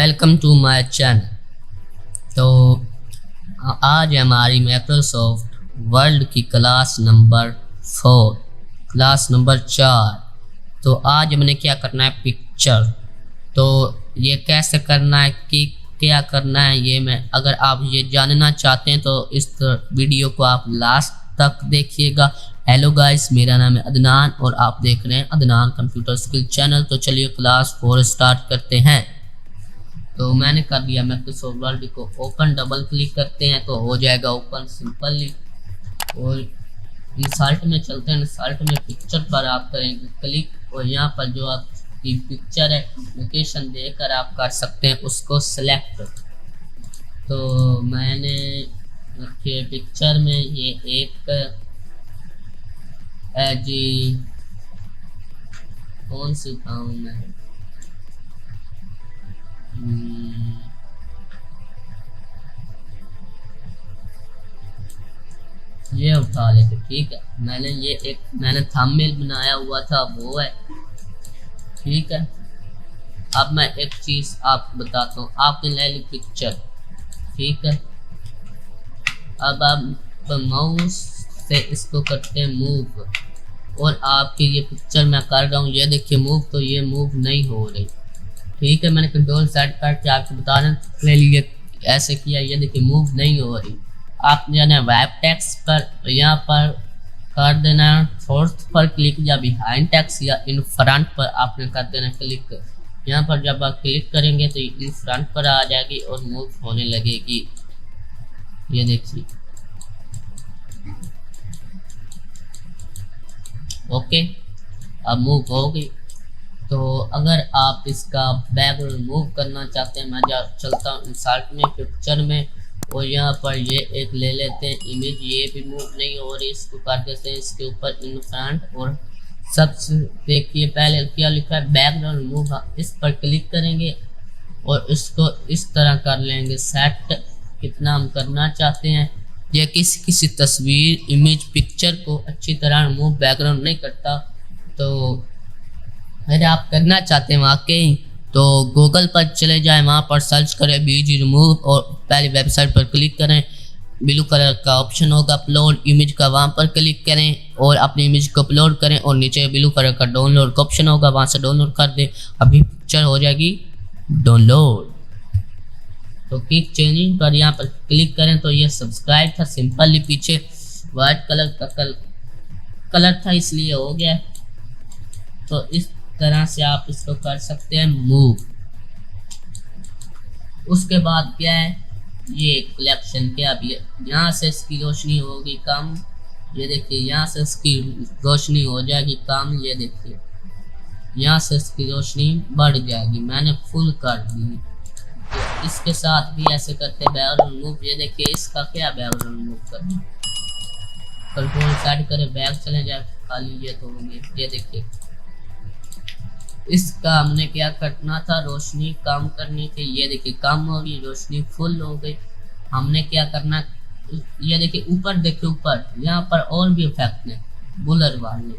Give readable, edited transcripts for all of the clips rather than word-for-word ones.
Welcome to my channel. तो आज हमारी माइक्रोसॉफ्ट वर्ड की क्लास नंबर 4, क्लास नंबर 4। तो आज हमने क्या करना है, पिक्चर। तो ये कैसे करना है कि क्या करना है, ये मैं अगर आप ये जानना चाहते हैं तो इस वीडियो को आप लास्ट तक देखिएगा। हेलो गाइस, मेरा नाम है अदनान और आप देख रहे हैं अदनान कंप्यूटर स्किल चैनल। तो चलिए क्लास 4 स्टार्ट करते हैं। तो मैंने कर दिया माइक्रोसॉफ्ट वर्ड को ओपन, डबल क्लिक करते हैं तो हो जाएगा ओपन सिंपली। और इंसर्ट में चलते हैं। इंसर्ट में पिक्चर पर आप करेंगे क्लिक और यहाँ पर जो आपकी पिक्चर है लोकेशन देकर आप कर सकते हैं उसको सिलेक्ट। तो मैंने रखिए पिक्चर में ये एक जी कौन सी उठाऊँ मैं, ये उठा लेते। ठीक है, मैंने थंबनेल बनाया हुआ था वो है। ठीक है, अब मैं एक चीज आपको बताता हूँ। आपने ले ली पिक्चर, ठीक है। अब आप माउस से इसको करते हैं मूव और आपकी ये पिक्चर मैं कर रहा हूँ, ये देखिए मूव, तो ये मूव नहीं हो रही। ठीक है, मैंने कंट्रोल सेट करके आपको बता रहा हूँ लिए ऐसे किया, ये देखिए मूव नहीं हो रही। आपने जाना है वेब टेक्स्ट पर, यहाँ पर कर देना है फोर्थ पर क्लिक, या बिहाइंड टेक्स्ट या इन फ्रंट पर आपने कर देना क्लिक। यहाँ पर जब आप क्लिक करेंगे तो इन फ्रंट पर आ जाएगी और मूव होने लगेगी। ये देखिए, ओके, अब मूव हो गई। तो अगर आप इसका बैकग्राउंड मूव करना चाहते हैं, मैं चलता हूँ इंसर्ट में, पिक्चर में, और यहाँ पर ये एक ले लेते हैं इमेज। ये भी मूव नहीं हो रही, इसको कर देते हैं इसके ऊपर इन फ्रंट। और सबसे देखिए पहले क्या लिखा है, बैकग्राउंड मूव, इस पर क्लिक करेंगे और इसको इस तरह कर लेंगे सेट, कितना हम करना चाहते हैं। यह किसी तस्वीर, इमेज, पिक्चर को अच्छी तरह मूव बैकग्राउंड नहीं करता। तो अगर आप करना चाहते हैं वाकई तो गूगल पर चले जाएं, वहाँ पर सर्च करें बीजी रिमूव और पहले वेबसाइट पर क्लिक करें। ब्लू कलर का ऑप्शन होगा अपलोड इमेज का, वहाँ पर क्लिक करें और अपनी इमेज को अपलोड करें। और नीचे ब्लू कलर का डाउनलोड का ऑप्शन होगा, वहाँ से डाउनलोड कर दें। अभी पिक्चर हो जाएगी डाउनलोड। तो क्लिक चेंजिंग पर यहाँ पर क्लिक करें तो ये सब्सक्राइब था सिंपली, पीछे वाइट कलर का कलर था इसलिए हो गया। तो इस तरह से आप इसको कर सकते हैं मूव। उसके बाद क्या है, ये कलेक्शन के, अब यहाँ से इसकी रोशनी होगी कम, ये देखिए यहाँ से इसकी रोशनी हो जाएगी कम, ये देखिए यहाँ से इसकी रोशनी बढ़ जाएगी, मैंने फुल कर दी। तो इसके साथ भी ऐसे करते हैं बैकग्राउंड मूव। ये देखिए इसका क्या बैकग्राउंड मूव करना, कंट्रोल सेट करें, बैक चले जाए खाली, ये तो होंगे। ये देखिए इसका हमने क्या करना था, रोशनी कम करनी थी, ये देखिए कम हो गई, रोशनी फुल हो गई। हमने क्या करना, ये देखिए ऊपर देखिए, ऊपर यहाँ पर और भी इफेक्ट है बुलर वाले,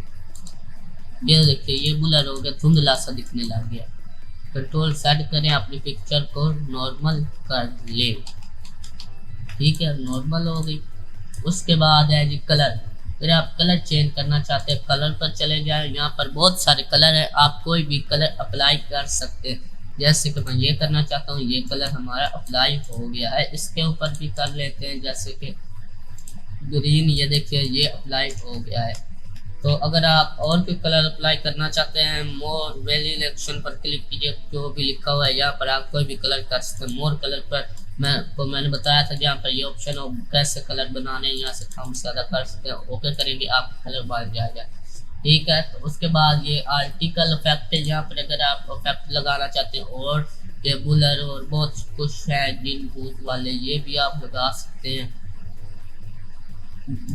ये देखिए ये बुलर हो गया, धुंधला सा दिखने लग गया। कंट्रोल सेट करें, अपनी पिक्चर को नॉर्मल कर ले। ठीक है, नॉर्मल हो गई। उसके बाद है जी कलर। अगर आप कलर चेंज करना चाहते हैं कलर पर चले जाए, यहाँ पर बहुत सारे कलर है, आप कोई भी कलर अप्लाई कर सकते हैं। जैसे कि मैं ये करना चाहता हूँ, ये कलर हमारा अप्लाई हो गया है, इसके ऊपर भी कर लेते हैं, जैसे कि ग्रीन, ये देखिए ये अप्लाई हो गया है। तो अगर आप और भी कलर अप्लाई करना चाहते हैं, मोर वैल्यूएशन पर क्लिक कीजिए, जो भी लिखा हुआ है यहाँ पर आप कोई भी कलर कर सकते हैं। मोर कलर पर मैंने बताया था जहाँ पर ये ऑप्शन हो कैसे कलर बनाने, यहाँ से कम से ज़्यादा कर सकते हैं। ओके करेंगे आप कलर बन जाएगा। ठीक है, तो उसके बाद ये आर्टिकल इफेक्ट है, यहाँ पर अगर आप इफेक्ट लगाना चाहते हैं और ये बुलर और बहुत कुछ है जिन भूत वाले, ये भी आप लगा सकते हैं।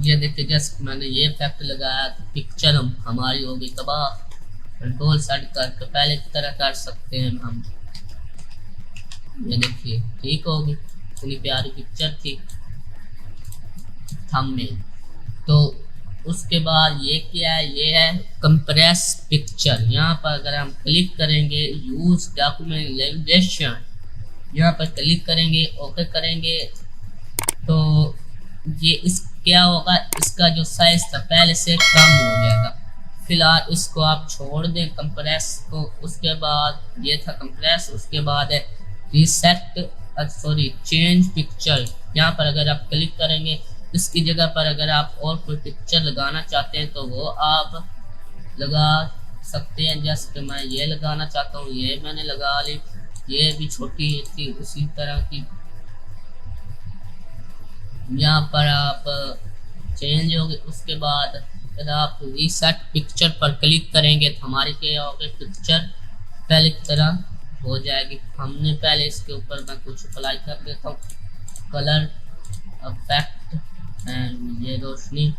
ये देखिए जैसे मैंने ये इफेक्ट लगाया, पिक्चर हमारी होगी तबाह। कंट्रोल सेट करके पहले की तरह कर सकते हैं हम, ये देखिए ठीक होगी, इतनी प्यारी पिक्चर थी थंबनेल। तो उसके बाद ये क्या है, ये है कंप्रेस पिक्चर। यहाँ पर अगर हम क्लिक करेंगे यूज डॉक्यूमेंट लैंग्वेज, यहाँ पर क्लिक करेंगे, ओके करेंगे तो ये इस क्या होगा, इसका जो साइज था पहले से कम हो जाएगा। फिलहाल इसको आप छोड़ दें कंप्रेस को। उसके बाद ये था कंप्रेस, उसके बाद है रीसेट सॉरी चेंज पिक्चर। यहाँ पर अगर आप क्लिक करेंगे, इसकी जगह पर अगर आप और कोई पिक्चर लगाना चाहते हैं तो वो आप लगा सकते हैं। जैसे कि मैं ये लगाना चाहता हूँ, ये मैंने लगा ली। ये भी छोटी थी उसी तरह की। यहाँ पर आप चेंज हो गए। उसके बाद अगर आप रीसेट पिक्चर पर क्लिक करेंगे तो हमारी क्या होगी, पिक्चर पहले की तरह हो जाएगी। हमने पहले इसके ऊपर मैं कुछ अप्लाई कर देता हूँ, कलर इफेक्ट एंड ये रोशनी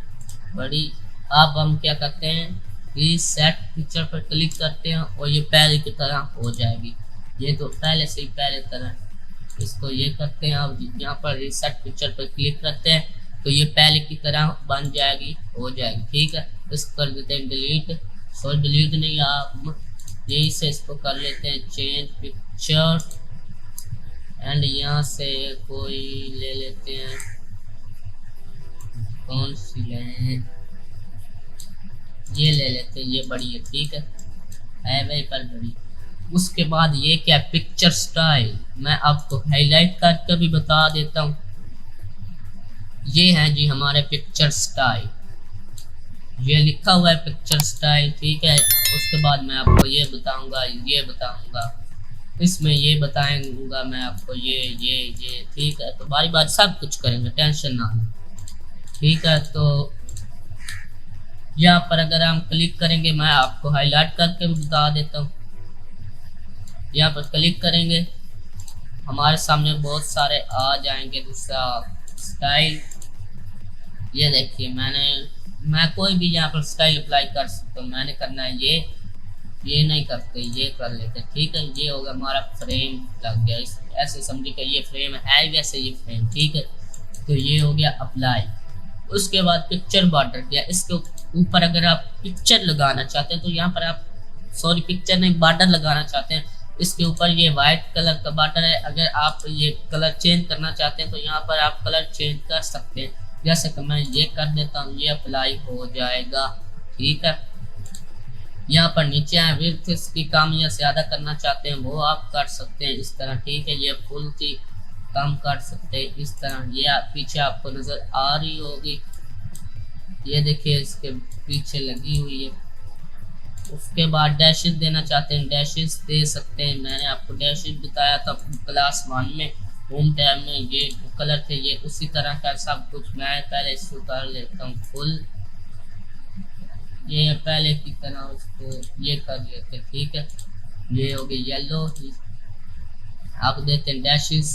बड़ी। अब हम क्या करते हैं, रीसेट पिक्चर पर क्लिक करते हैं और ये पहले की तरह हो जाएगी। ये तो पहले से ही पहले तरह। इसको ये करते हैं, अब यहाँ पर रीसेट पिक्चर पर क्लिक करते हैं तो ये पहले की तरह बन जाएगी, हो जाएगी। ठीक है, इसको कर देते हैं डिलीट। सॉरी डिलीट नहीं, आप यही से इसको कर लेते हैं चेंज पिक्चर एंड यहाँ से कोई ले लेते हैं, कौन सी लें, ये ले लेते हैं, ये बड़ी है। ठीक है भाई पर बड़ी। उसके बाद ये क्या, पिक्चर स्टाइल। मैं आपको हाईलाइट करके भी बता देता हूँ। ये है जी हमारे पिक्चर स्टाइल, ये लिखा हुआ है पिक्चर स्टाइल। ठीक है, उसके बाद मैं आपको ये बताऊंगा, ये बताऊंगा, इसमें ये बताऊंगा मैं आपको ये। ठीक है, तो बारी बारी सब कुछ करेंगे, टेंशन ना लो। ठीक है, तो यहाँ पर अगर हम क्लिक करेंगे, मैं आपको हाईलाइट करके भी बता देता हूँ। यहाँ पर क्लिक करेंगे, हमारे सामने बहुत सारे आ जाएंगे। दूसरा स्टाइल, ये देखिए मैं कोई भी यहाँ पर स्टाइल अप्लाई कर सकता हूँ। मैंने करना है ये नहीं करते, ये कर लेते। ठीक है, ये होगा हमारा फ्रेम लग गया। ऐसे समझिए कि ये फ्रेम है, वैसे ये फ्रेम। ठीक है, तो ये हो गया अप्लाई। उसके बाद पिक्चर बॉर्डर किया, इसके ऊपर अगर आप पिक्चर लगाना चाहते हैं तो यहाँ पर आप सॉरी पिक्चर नहीं बॉर्डर लगाना चाहते हैं, इसके ऊपर ये वाइट कलर का बॉर्डर है। अगर आप ये कलर चेंज करना चाहते हैं तो यहाँ पर आप कलर चेंज कर सकते हैं। जैसे कि मैं ये कर देता हूँ, ये अप्लाई हो जाएगा। ठीक है, यहाँ पर नीचे आए, विड्थ इसकी कम या ज़्यादा करना चाहते हैं वो आप कर सकते हैं इस तरह। ठीक है, ये फुल की कम कर सकते हैं इस तरह। ये पीछे आपको नज़र आ रही होगी, ये देखिए इसके पीछे लगी हुई है। उसके बाद डैशेस देना चाहते हैं, डैशेस दे सकते हैं। मैंने आपको डैशेस बताया था क्लास 1 में, होम टैब में। ये कलर थे, ये उसी तरह का सब कुछ। मैं पहले इसको कर लेता हूँ फुल, ये पहले की तरह उसको ये कर लेते हैं। ठीक है, ये हो गई येलो। आप देते हैं डैशेस,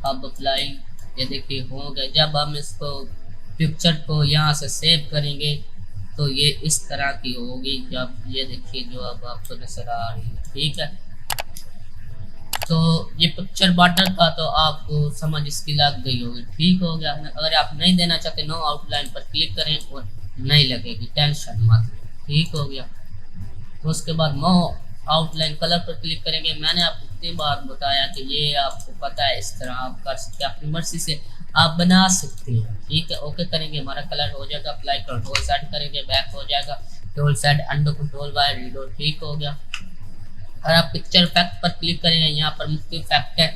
अब अप्लाई, ये देखिए हो गया। जब हम इसको पिक्चर को यहाँ से सेव करेंगे तो ये इस तरह की होगी। जब ये देखिए जो अब आपको नजर आ रही है। ठीक है, तो ये पिक्चर बॉर्डर का तो आपको समझ इसकी लग गई होगी। ठीक हो गया। अगर आप नहीं देना चाहते, नो आउटलाइन पर क्लिक करें और नहीं लगेगी, टेंशन मत। ठीक हो गया। तो उसके बाद नो आउटलाइन कलर पर क्लिक करेंगे। मैंने आपको कितनी बार बताया कि ये आपको पता है, इस तरह आप कर सकते हैं, अपनी मर्जी से आप बना सकते हैं। ठीक है, ओके करेंगे, हमारा कलर हो जाएगा। अप्लाई कंट्रोल सेट करेंगे, बैक हो जाएगा। कंट्रोल सेट अंडो कंट्रोल वाई रीडो। ठीक हो गया। और आप पिक्चर इफेक्ट पर क्लिक करेंगे, यहाँ पर मुख्य इफेक्ट है।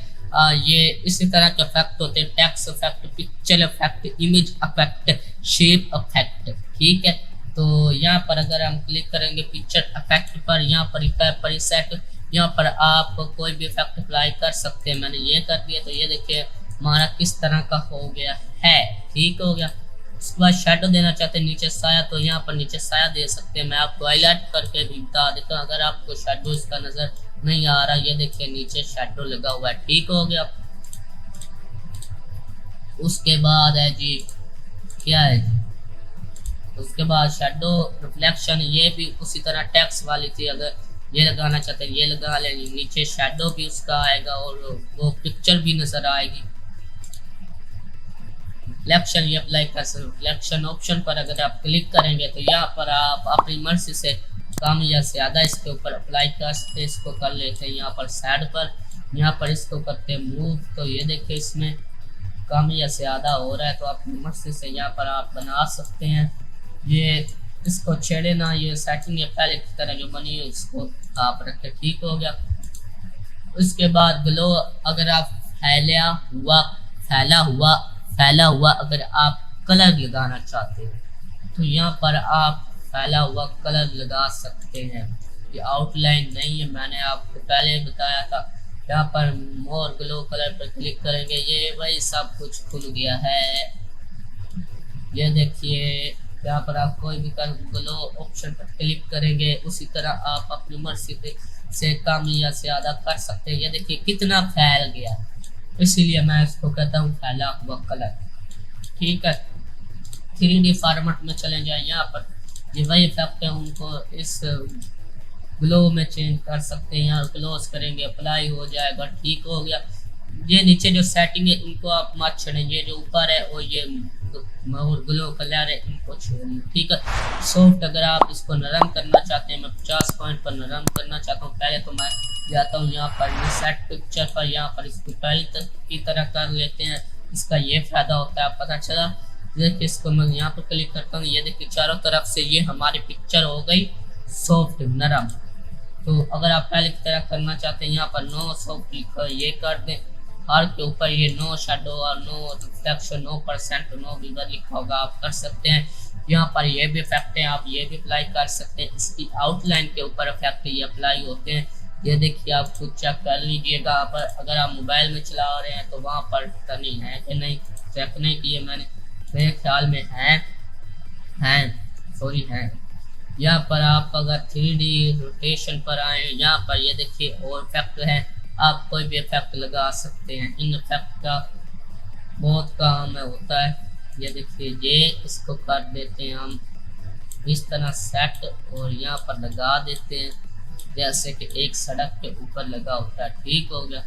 ये इसी तरह के इफेक्ट होते हैं, text effect, picture effect, image effect, shape effect. ठीक है, तो यहाँ पर अगर हम क्लिक करेंगे पिक्चर इफेक्ट पर, यहाँ पर सेट, यहाँ पर आप कोई भी इफेक्ट अप्लाई कर सकते हैं। मैंने ये कर दिया, तो ये देखिए हमारा किस तरह का हो गया है। ठीक हो गया। उसके बाद शेडो देना चाहते हैं, नीचे साया, तो यहाँ पर नीचे साया दे सकते हैं। मैं आपको हाईलाइट करके भी बता देता हूँ अगर आपको शेडो इसका नजर नहीं आ रहा। ये देखिए नीचे शेडो लगा हुआ है। ठीक हो गया। उसके बाद है जी क्या है जी, उसके बाद शेडो रिफ्लेक्शन, ये भी उसी तरह टेक्स्ट वाली थी। अगर ये लगाना चाहते हैं ये लगा लेंगे, नीचे शेडो भी उसका आएगा और वो पिक्चर भी नजर आएगी। रिफ्लेक्शन ये अप्लाई कर सकते। रिफ्लेक्शन ऑप्शन पर अगर आप क्लिक करेंगे तो यहाँ पर आप अपनी मर्जी से कम या ज़्यादा इसके ऊपर अप्लाई कर सकते। इसको कर लेते हैं यहाँ पर साइड पर, यहाँ पर इसको करते हैं मूव। तो ये देखिए इसमें कम या ज़्यादा हो रहा है, तो अपनी मर्जी से यहाँ पर आप बना सकते हैं। ये इसको छेड़े ना, ये सेटिंग है पहले की तरह जो बनी है इसको आप रखें, ठीक हो गया। उसके बाद ग्लो अगर आप फैला हुआ अगर आप कलर लगाना चाहते हैं तो यहाँ पर आप फैला हुआ कलर लगा सकते हैं। ये आउटलाइन नहीं है, मैंने आपको पहले बताया था। यहाँ पर मोर ग्लो कलर पर क्लिक करेंगे, ये वही सब कुछ खुल गया है। ये देखिए यहाँ पर आप कोई भी ग्लो ऑप्शन पर क्लिक करेंगे, उसी तरह आप अपनी मर्जी से कम या ज्यादा कर सकते हैं। ये देखिए कितना फैल गया, इसीलिए मैं इसको कहता हूँ फैला हुआ कलर, ठीक है। 3D फॉर्मेट में चले जाए, यहाँ पर ये वही इफेक्ट है, उनको इस ग्लो में चेंज कर सकते हैं। यहाँ क्लोज करेंगे, अप्लाई हो जाएगा, ठीक हो गया। ये नीचे जो सेटिंग है इनको आप मत छेड़ेंगे, जो ऊपर है वो ये ग्लो कलर है, इनको छोड़िए, ठीक है। सॉफ्ट अगर आप इसको नरम करना चाहते हैं, मैं 50 पॉइंट पर नरम करना चाहता हूँ। पहले तो मैं जाता हूँ यहाँ पर सेट पिक्चर पर, यहाँ पर इसको पहले तक की तरह कर लेते हैं। इसका ये फायदा होता है, पता चला। देखिए इसको मैं यहाँ पर क्लिक करता हूँ, ये देखिए चारों तरफ से ये हमारी पिक्चर हो गई सॉफ्ट नरम। तो अगर आप पहले की तरह करना चाहते हैं, यहाँ पर नो सॉफ्ट लिखा ये कर दें, हर के ऊपर ये नो शेडो और नो रिफ्लेक्शन 9% नो विवर लिखा होगा, आप कर सकते हैं। यहाँ पर ये भी इफेक्ट है, आप ये भी अप्लाई कर सकते हैं। इसकी आउटलाइन के ऊपर इफेक्ट ये अप्लाई होते हैं। ये देखिए आप खुद चेक कर लीजिएगा। अगर आप मोबाइल में चला रहे हैं तो वहाँ पर नहीं है कि नहीं, चेक नहीं किए मैंने, मेरे ख्याल में है सॉरी है। यहाँ पर आप अगर 3D रोटेशन पर आए, यहाँ पर ये देखिए और इफेक्ट है, आप कोई भी इफेक्ट लगा सकते हैं। इन इफेक्ट का बहुत काम होता है। ये देखिए ये इसको कर देते हैं हम इस तरह सेट, और यहाँ पर लगा देते हैं जैसे कि एक सड़क के ऊपर लगा होता है, ठीक हो गया।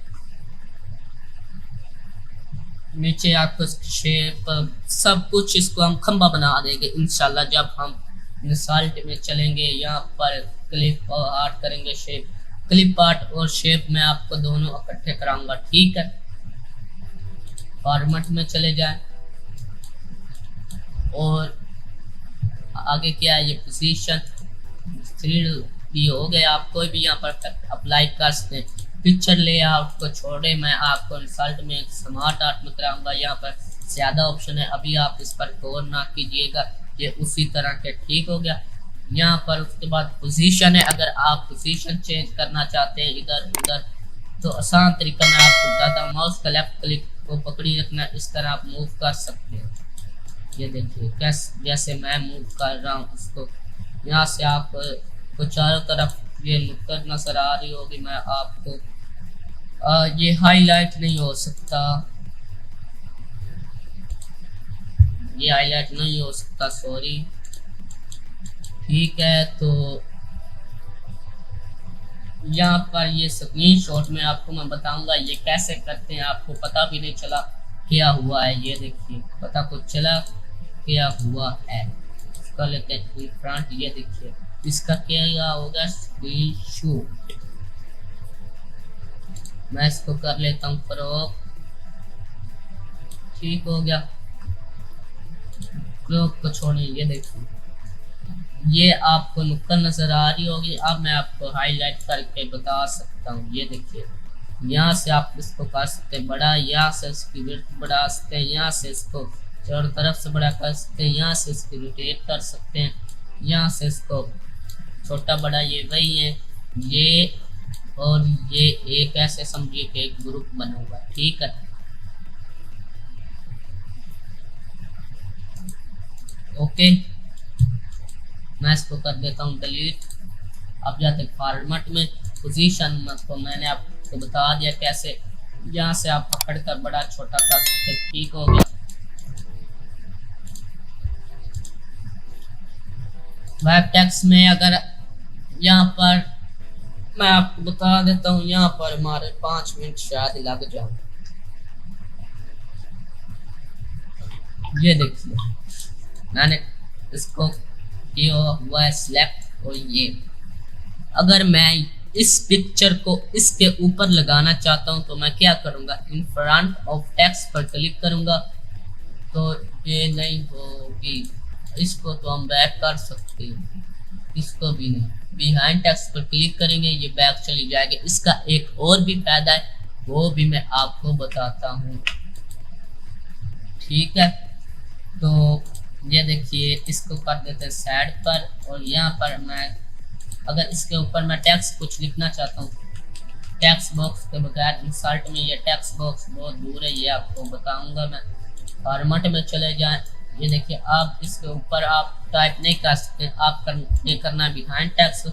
नीचे आपको शेप सब कुछ, इसको हम खंबा बना देंगे इंशाल्लाह जब हम रिजल्ट में चलेंगे। यहाँ पर क्लिप आर्ट करेंगे, शेप क्लिप आर्ट और शेप में आपको दोनों इकट्ठे कराऊंगा, ठीक है। फॉर्मेट में चले जाएं और आगे क्या है, ये पोजीशन 3D हो गया। आप कोई भी यहाँ पर अप्लाई कर सकते हैं। पिक्चर लेआउट को छोड़े, मैं आपको रिजल्ट में स्मार्ट आर्ट में कराऊंगा। यहाँ पर ज्यादा ऑप्शन है, अभी आप इस पर गौर ना कीजिएगा, ये उसी तरह के, ठीक हो गया। यहाँ पर उसके बाद पोजीशन है, अगर आप पोजीशन चेंज करना चाहते हैं इधर उधर तो आसान तरीका मैं आपको बताता हूँ। माउस का लेफ्ट क्लिक को पकड़ी रखना, इस तरह आप मूव कर सकते हैं। ये देखिए कैसे, जैसे मैं मूव कर रहा हूँ इसको, यहाँ से आप को चारों तरफ ये नुक्कड़ नजर आ रही होगी। मैं आपको ये हाईलाइट नहीं हो सकता, ये हाईलाइट नहीं हो सकता, सॉरी, ठीक है। तो यहाँ पर ये स्क्रीनशॉट में आपको मैं बताऊंगा ये कैसे करते हैं, आपको पता भी नहीं चला क्या हुआ है। ये देखिए पता कुछ चला क्या हुआ है, इसका लेते हैं फ्रंट। ये देखिए इसका क्या होगा, स्क्रीनशॉट। मैं इसको कर लेता हूँ क्रॉप, ठीक हो गया। क्रॉप को छोड़िए, ये देखिए ये आपको नुक्कड़ नजर आ रही होगी। अब मैं आपको हाईलाइट करके बता सकता हूँ। ये देखिए यहाँ से आप इसको कर सकते हैं बड़ा, यहाँ से इसकी विड्थ बढ़ा सकते हैं, यहाँ से इसको चारों तरफ से बड़ा कर सकते हैं, यहाँ से इसकी रोटेट कर सकते हैं, यहाँ से इसको छोटा बड़ा, ये वही है। ये और ये एक ऐसे समझिए कि एक ग्रुप बना हुआ, ठीक है। ओके, मैं इसको कर देता हूँ डिलीट। अब जाते फॉर्मेट में, पोजीशन को मैंने आपको बता दिया कैसे, यहाँ से आप पकड़ कर बड़ा छोटा कर सकते, ठीक हो गया। वेब टेक्स्ट में अगर यहाँ पर मैं आपको बता देता हूँ, यहाँ पर हमारे 5 मिनट शायद लग जाए। ये देखिए मैंने इसको किया हुआ है सिलेक्ट, और ये अगर मैं इस पिक्चर को इसके ऊपर लगाना चाहता हूँ तो मैं क्या करूँगा, इन फ्रंट ऑफ टेक्स्ट पर क्लिक करूँगा तो ये नहीं होगी। इसको तो हम बैक कर सकते हैं, इसको भी नहीं। बिहाइंड टेक्स्ट पर क्लिक करेंगे ये बैक चली जाएगी। इसका एक और भी फायदा है, वो भी मैं आपको बताता हूँ, ठीक है। तो ये देखिए, इसको कर देते हैं साइड पर, और यहाँ पर मैं अगर इसके ऊपर मैं टेक्स्ट कुछ लिखना चाहता हूँ, टेक्स्ट बॉक्स के बगैर इंसर्ट में ये टेक्स्ट बॉक्स बहुत दूर है, ये आपको बताऊंगा मैं। फॉर्मेट में चले जाएं, ये देखिए आप इसके ऊपर आप टाइप नहीं कर सकते, आप ये करना है बिहाइंड टेक्स्ट,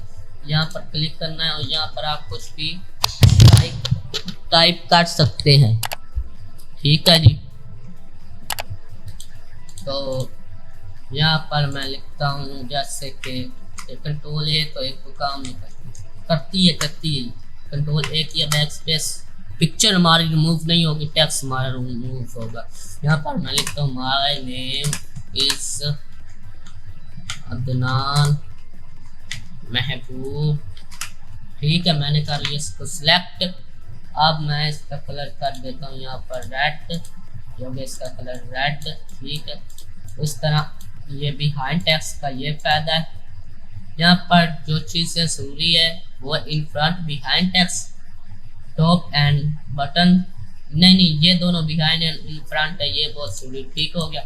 यहाँ पर क्लिक करना है और यहाँ पर आप कुछ भी टाइप कर सकते हैं, ठीक है जी। तो यहाँ पर मैं लिखता हूँ जैसे कि कंट्रोल ए, तो एक तो काम नहीं करती है कंट्रोल ए किया, बैक स्पेस, पिक्चर हमारी रिमूव नहीं होगी, टेक्स्ट हमारा रिमूव होगा। यहाँ पर मैं लिखता हूँ माय नेम इज अदनान महबूब, ठीक है। मैंने कर लिया इसको सिलेक्ट। अब मैं इसका कलर कर देता हूँ यहाँ पर रेड, जो कि इसका कलर रेड, ठीक है। इस तरह ये बिहाइंड टेक्स्ट का ये फायदा है। यहाँ पर जो चीज़ें जरूरी है वो in front behind text, top and button, नहीं ये दोनों बिहाइंड एंड इन फ्रंट है, ये बहुत जरूरी, ठीक हो गया।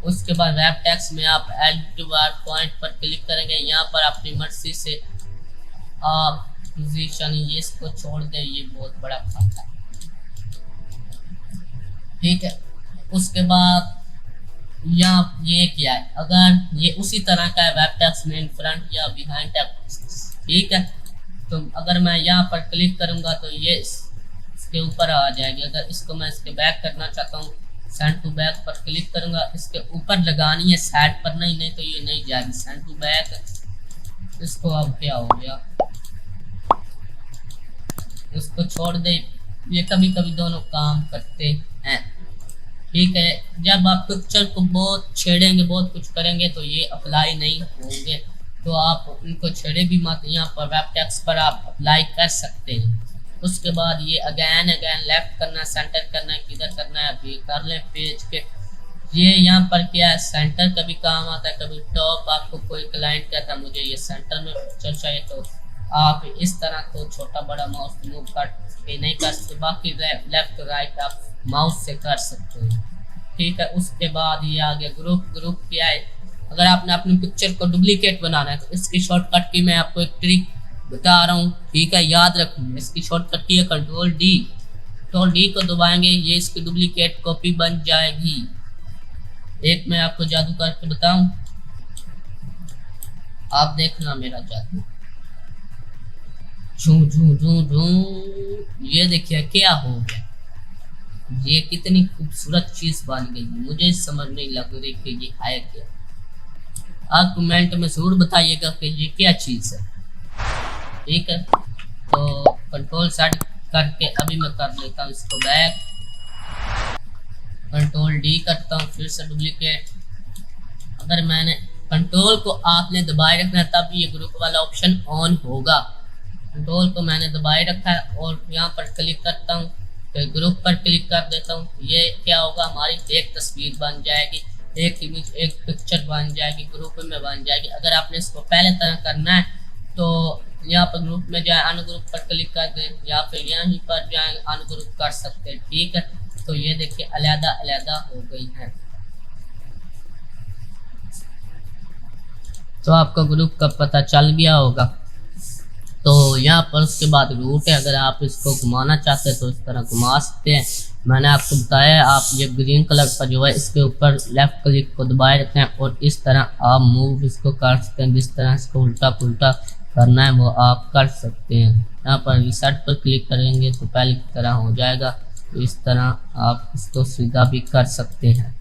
उसके बाद वेब टेक्स्ट में आप एड बार पॉइंट पर क्लिक करेंगे, यहाँ पर अपनी मर्जी से आप पोजीशन ये इसको छोड़ दें, ये बहुत बड़ा खाता है, ठीक है। उसके बाद यहाँ ये क्या है, अगर ये उसी तरह का है वेब टेक्स्ट में इन फ्रंट या बिहाइंड टेक्स्ट, ठीक है। तो अगर मैं यहाँ पर क्लिक करूँगा तो ये इसके ऊपर आ जाएगी। अगर इसको मैं इसके बैक करना चाहता हूँ, सेंड टू बैक पर क्लिक करूँगा, इसके ऊपर लगानी है, साइड पर नहीं तो ये नहीं जाएगी। सेंड टू बैक, इसको अब क्या हो गया, इसको छोड़ दे, ये कभी कभी दोनों काम करते हैं, ठीक है। जब आप पिक्चर को बहुत छेड़ेंगे, बहुत कुछ करेंगे तो ये अप्लाई नहीं होंगे, तो आप उनको छेड़े भी मत। यहाँ पर वेब टेक्स्ट पर आप अप्लाई कर सकते हैं। उसके बाद ये अगैन लेफ्ट करना, सेंटर करना, किधर करना है अभी कर लें पेज के। ये यहाँ पर क्या है, सेंटर का भी काम आता है, कभी टॉप, आपको कोई क्लाइंट कहता है मुझे ये सेंटर में पिक्चर चाहिए, तो आप इस तरह तो छोटा बड़ा माउस मूव कर नहीं कर सकते, बाकी लेफ्ट राइट आप माउस से कर सकते हो, ठीक है। उसके बाद ये आ गया ग्रुप क्या है, अगर आपने अपनी पिक्चर को डुप्लीकेट बनाना है तो इसकी शॉर्टकट की मैं आपको एक ट्रिक बता रहा हूँ, ठीक है, याद रखना। इसकी शॉर्टकट की है कंट्रोल डी को दबाएंगे, ये इसकी डुप्लीकेट कॉपी बन जाएगी। एक मैं आपको जादू करके बताऊं, आप देखना मेरा जादू, झू झू झू झू, ये देखिए क्या हो गया, ये कितनी खूबसूरत चीज बन गई, मुझे समझ नहीं लग रही कि ये है क्या। आप कमेंट में जरूर बताइएगा कि ये क्या चीज है, ठीक है। तो कंट्रोल सेट करके अभी मैं कर लेता हूँ इसको बैक, कंट्रोल डी करता हूँ, फिर से डुप्लीकेट। अगर मैंने कंट्रोल को आपने दबाए रखना है तब ये ग्रुप वाला ऑप्शन ऑन होगा। कंट्रोल को मैंने दबाए रखा है और यहाँ पर क्लिक करता हूँ, तो ग्रुप पर क्लिक कर देता हूँ। ये क्या होगा, हमारी एक तस्वीर बन जाएगी, एक इमेज, एक पिक्चर बन जाएगी, ग्रुप में बन जाएगी। अगर आपने इसको पहले तरह करना है तो यहाँ पर ग्रुप में जाए, अनग्रुप पर क्लिक कर दें, या फिर यहीं पर जाए अनग्रुप कर सकते हैं, ठीक है। तो ये देखिए अलग अलग हो गई है। तो आपको ग्रुप का पता चल गया होगा। तो यहाँ पर उसके बाद रूट है, अगर आप इसको घुमाना चाहते हैं तो इस तरह घुमा सकते हैं। मैंने आपको बताया, आप ये ग्रीन कलर का जो है इसके ऊपर लेफ्ट क्लिक को दबाए रखते हैं और इस तरह आप मूव इसको कर सकते हैं। जिस तरह इसको उल्टा पुल्टा करना है वो आप कर सकते हैं। यहाँ पर रिसेट पर क्लिक करेंगे तो पहले की तरह हो जाएगा। तो इस तरह आप इसको सीधा भी कर सकते हैं,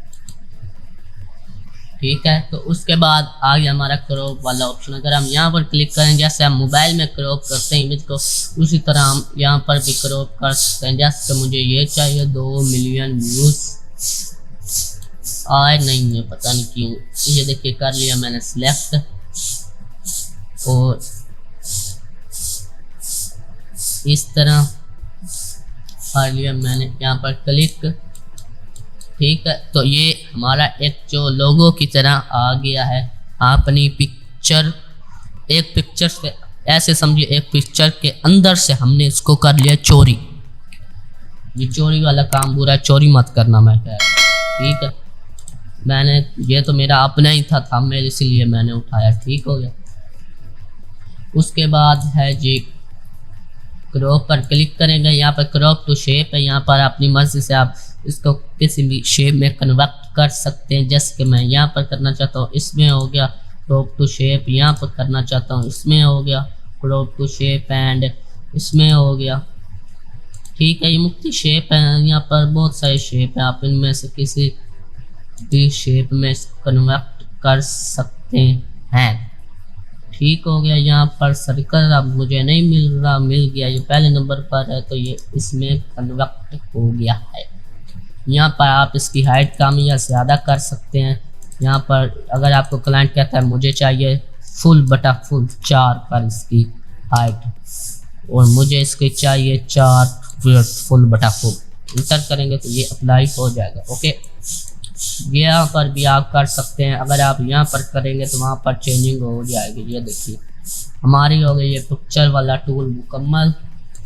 ठीक है। तो उसके बाद आ गया हमारा क्रॉप वाला ऑप्शन। अगर हम यहाँ पर क्लिक करें, जैसे हम मोबाइल में क्रॉप करते हैं इमेज को, उसी तरह हम यहाँ पर भी क्रॉप कर सकते हैं। जैसे मुझे ये चाहिए 2 मिलियन व्यूज आए नहीं है, पता नहीं क्यों। ये देखिए कर लिया मैंने सिलेक्ट, और इस तरह कर लिया मैंने यहाँ पर क्लिक। ठीक है, तो ये हमारा एक जो लोगो की तरह आ गया है। अपनी पिक्चर, एक पिक्चर से ऐसे समझिए, एक पिक्चर के अंदर से हमने इसको कर लिया चोरी। ये चोरी वाला काम बुरा, चोरी मत करना मैं कह रहा हूं। ठीक है, मैंने ये तो मेरा अपना ही था थंबनेल, इसीलिए मैंने उठाया। ठीक हो गया। उसके बाद है जी क्रॉप पर क्लिक करेंगे। यहाँ पर क्रॉप टू शेप है, यहाँ पर अपनी मर्जी से आप इसको किसी भी शेप में कन्वर्ट कर सकते हैं। जैसे कि मैं यहाँ पर करना चाहता हूँ, इसमें हो गया क्रॉप टू शेप। यहाँ पर करना चाहता हूँ, इसमें हो गया क्रॉप टू शेप एंड इसमें हो गया। ठीक है, ये मुख्य शेप है, यहाँ पर बहुत सारे शेप है, आप इनमें से किसी भी शेप में कन्वर्ट कर सकते हैं। ठीक हो गया। यहाँ पर सर्कल अब मुझे नहीं मिल रहा, मिल गया, ये पहले नंबर पर है, तो ये इसमें कन्वर्ट हो गया है। यहाँ पर आप इसकी हाइट कम या ज़्यादा कर सकते हैं। यहाँ पर अगर आपको क्लाइंट कहता है मुझे चाहिए फुल बटा फुल 4 पर इसकी हाइट, और मुझे इसकी चाहिए 4 फुल बटा फुल, इंटर करेंगे तो ये अप्लाई हो जाएगा। ओके, यहाँ पर भी आप कर सकते हैं। अगर आप यहाँ पर करेंगे तो वहाँ पर चेंजिंग हो जाएगी। ये देखिए हमारी हो गई ये पिक्चर वाला टूल मुकम्मल।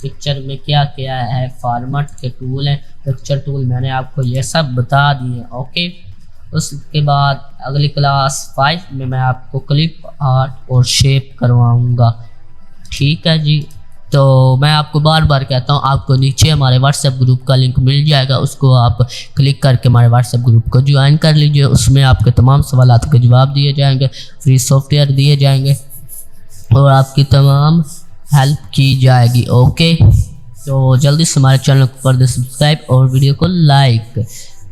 पिक्चर में क्या क्या है, फॉर्मेट के टूल हैं, पिक्चर टूल मैंने आपको ये सब बता दिए। ओके, उसके बाद अगली क्लास 5 में मैं आपको क्लिप आर्ट और शेप करवाऊँगा। ठीक है जी, तो मैं आपको बार बार कहता हूँ, आपको नीचे हमारे व्हाट्सएप ग्रुप का लिंक मिल जाएगा, उसको आप क्लिक करके हमारे व्हाट्सएप ग्रुप को ज्वाइन कर लीजिए। उसमें आपके तमाम सवालात के जवाब दिए जाएंगे, फ्री सॉफ्टवेयर दिए जाएंगे और आपकी तमाम हेल्प की जाएगी। ओके, तो जल्दी से हमारे चैनल को कर दें सब्सक्राइब और वीडियो को लाइक।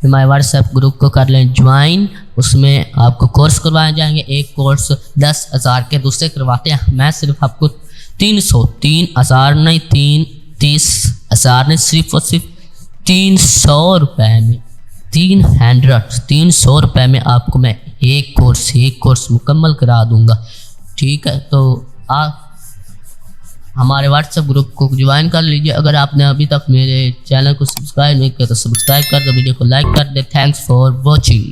हमारे व्हाट्सएप ग्रुप को कर लें ज्वाइन, उसमें आपको कोर्स करवाए जाएंगे। एक कोर्स 10,000 के, दूसरे करवाते हैं मैं सिर्फ आपको 3,000 नहीं, 30,000 नहीं, सिर्फ और सिर्फ 300 रुपये में, 300 रुपये में आपको मैं एक कोर्स मुकम्मल करा दूंगा। ठीक है, तो आप हमारे व्हाट्सएप ग्रुप को ज्वाइन कर लीजिए। अगर आपने अभी तक मेरे चैनल को सब्सक्राइब नहीं किया तो सब्सक्राइब कर दो, वीडियो को लाइक कर दे। Thanks for watching.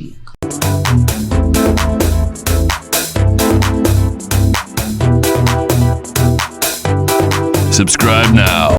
Subscribe now.